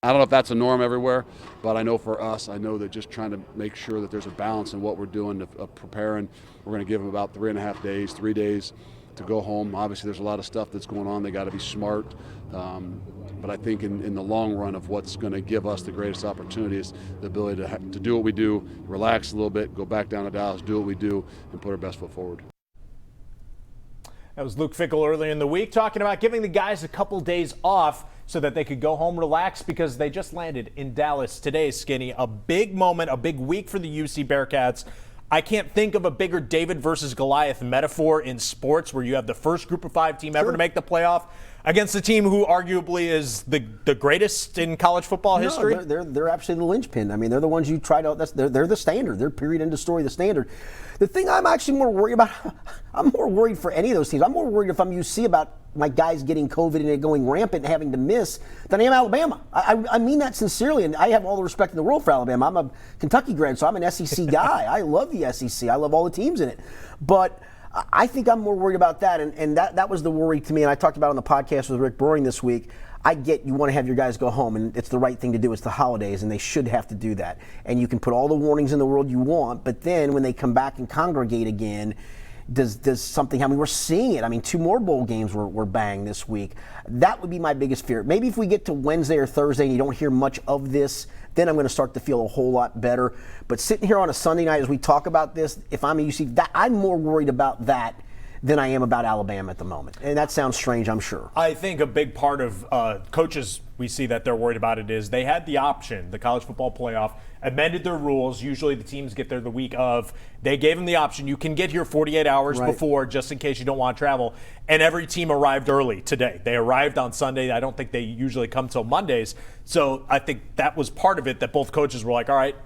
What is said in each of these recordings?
I don't know if that's a norm everywhere, but I know for us, I know that just trying to make sure that there's a balance in what we're doing of preparing. We're going to give them about 3.5 days, 3 days to go home. Obviously, there's a lot of stuff that's going on. They got to be smart. But I think in the long run of what's going to give us the greatest opportunity is the ability to do what we do, relax a little bit, go back down to Dallas, do what we do, and put our best foot forward. That was Luke Fickell earlier in the week talking about giving the guys a couple days off so that they could go home, relax, because they just landed in Dallas today, Skinny. A big moment, a big week for the UC Bearcats. I can't think of a bigger David versus Goliath metaphor in sports where you have the first group of 5 team ever to make the playoff against a team who arguably is the greatest in college football history. They're absolutely the linchpin. I mean, they're the ones you try to. They're the standard. They're period end of story, the standard. The thing I'm actually more worried about, I'm more worried for any of those teams. I'm more worried if I'm UC about my guys getting COVID and it going rampant and having to miss than I am Alabama. I mean that sincerely, and I have all the respect in the world for Alabama. I'm a Kentucky grad, so I'm an SEC guy. I love the SEC. I love all the teams in it. But I think I'm more worried about that, and that was the worry to me, and I talked about it on the podcast with Rick Broering this week. I get you want to have your guys go home, and it's the right thing to do. It's the holidays, and they should have to do that. And you can put all the warnings in the world you want, but then when they come back and congregate again, does something happen? We're seeing it. I mean, 2 more bowl games were banged this week. That would be my biggest fear. Maybe if we get to Wednesday or Thursday and you don't hear much of this, then I'm going to start to feel a whole lot better. But sitting here on a Sunday night as we talk about this, if I'm a UC, I'm more worried about that than I am about Alabama at the moment. And that sounds strange, I'm sure. I think a big part of coaches, we see that they're worried about it is they had the option, the college football playoff, amended their rules. Usually the teams get there the week of. They gave them the option. You can get here 48 hours before just in case you don't want to travel. And every team arrived early today. They arrived on Sunday. I don't think they usually come till Mondays. So I think that was part of it, that both coaches were like, all right,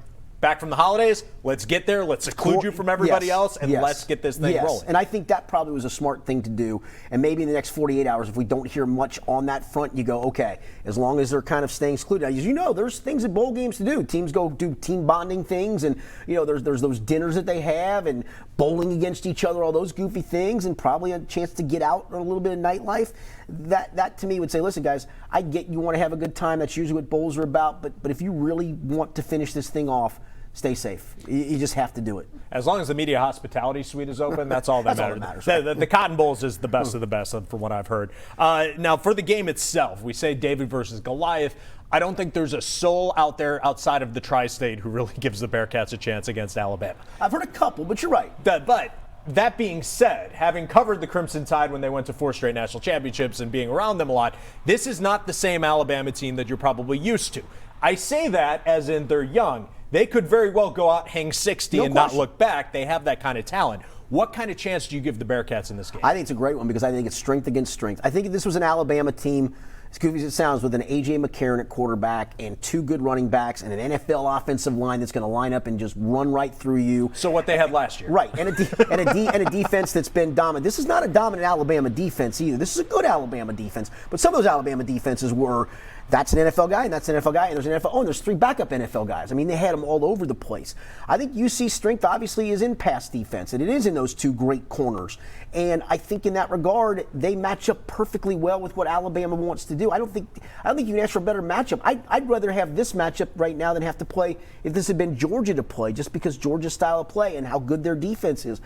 back from the holidays, let's get there, let's seclude you from everybody else, and let's get this thing rolling. And I think that probably was a smart thing to do. And maybe in the next 48 hours, if we don't hear much on that front, you go, okay, as long as they're kind of staying secluded. As you know, there's things at bowl games to do. Teams go do team bonding things, and there's those dinners that they have, and bowling against each other, all those goofy things, and probably a chance to get out on a little bit of nightlife. That to me would say, listen, guys, I get you want to have a good time. That's usually what bowls are about. But if you really want to finish this thing off, stay safe. You just have to do it. As long as the media hospitality suite is open, that's all that matters. The Cotton Bowls is the best of the best, from what I've heard. Now, for the game itself, we say David versus Goliath. I don't think there's a soul out there outside of the tri-state who really gives the Bearcats a chance against Alabama. I've heard a couple, but you're right. But that being said, having covered the Crimson Tide when they went to 4 straight national championships and being around them a lot, this is not the same Alabama team that you're probably used to. I say that as in they're young. They could very well go out, hang 60, and not look back. They have that kind of talent. What kind of chance do you give the Bearcats in this game? I think it's a great one because I think it's strength against strength. I think if this was an Alabama team, as goofy as it sounds, with an A.J. McCarron at quarterback and 2 good running backs and an NFL offensive line that's going to line up and just run right through you. So what they had last year. Right, and a defense that's been dominant. This is not a dominant Alabama defense either. This is a good Alabama defense. But some of those Alabama defenses were, that's an NFL guy, and that's an NFL guy, and there's an NFL. Oh, and there's 3 backup NFL guys. I mean, they had them all over the place. I think UC's strength obviously is in pass defense, and it is in those 2 great corners. And I think in that regard, they match up perfectly well with what Alabama wants to do. I don't think you can ask for a better matchup. I'd rather have this matchup right now than have to play if this had been Georgia to play, just because Georgia's style of play and how good their defense is.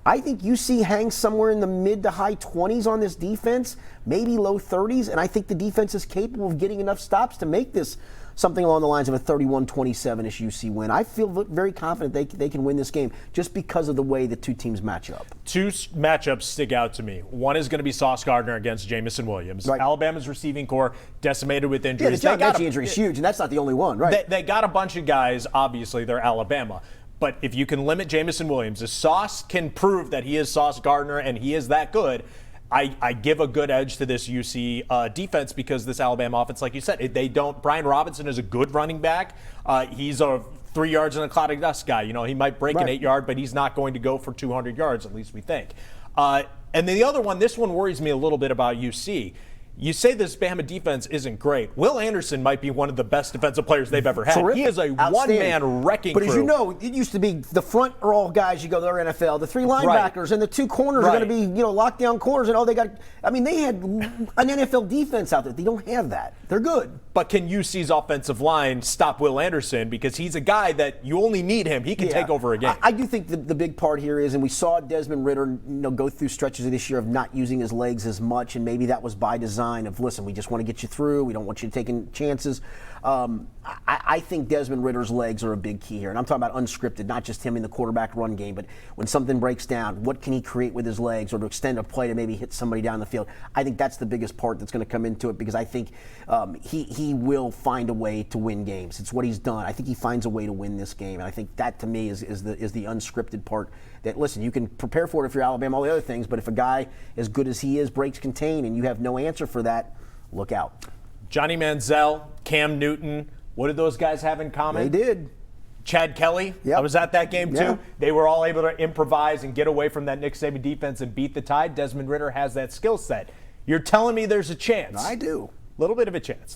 I think UC hangs somewhere in the mid to high 20s on this defense, maybe low 30s, and I think the defense is capable of getting enough stops to make this something along the lines of a 31-27-ish UC win. I feel very confident they can win this game just because of the way the 2 teams match up. 2 matchups stick out to me. One is going to be Sauce Gardner against Jamison Williams. Right. Alabama's receiving core decimated with injuries. Yeah, the John Mechie injury is huge, and that's not the only one, right? They got a bunch of guys. Obviously, they're Alabama. But if you can limit Jamison Williams, if Sauce can prove that he is Sauce Gardner and he is that good, I give a good edge to this UC defense because this Alabama offense, like you said, Brian Robinson is a good running back. He's a 3 yards in a cloud of dust guy. He might break an 8-yard, but he's not going to go for 200 yards, at least we think. And then the other one, this one worries me a little bit about UC. You say this Bama defense isn't great. Will Anderson might be one of the best defensive players they've ever had. Terrific. He is a one-man wrecking crew. But as you know, it used to be the front are all guys, you go, they're NFL. The 3 linebackers and the 2 corners are going to be, lockdown corners. And they had an NFL defense out there. They don't have that. They're good. But can UC's offensive line stop Will Anderson? Because he's a guy that you only need him. He can take over a game. I do think the big part here is, and we saw Desmond Ridder go through stretches of this year of not using his legs as much, and maybe that was by design of, listen, we just want to get you through. We don't want you taking chances. I think Desmond Ridder's legs are a big key here. And I'm talking about unscripted, not just him in the quarterback run game, but when something breaks down, what can he create with his legs or to extend a play to maybe hit somebody down the field? I think that's the biggest part that's going to come into it, because I think he will find a way to win games. It's what he's done. I think he finds a way to win this game. And I think that, to me, is the unscripted part that, listen, you can prepare for it if you're Alabama, all the other things, but if a guy as good as he is breaks contain and you have no answer for that, look out. Johnny Manziel, Cam Newton, what did those guys have in common? They did. Chad Kelly, Yep. I was at that game too. Yeah. They were all able to improvise and get away from that Nick Saban defense and beat the Tide. Desmond Ridder has that skill set. You're telling me there's a chance? I do. A little bit of a chance.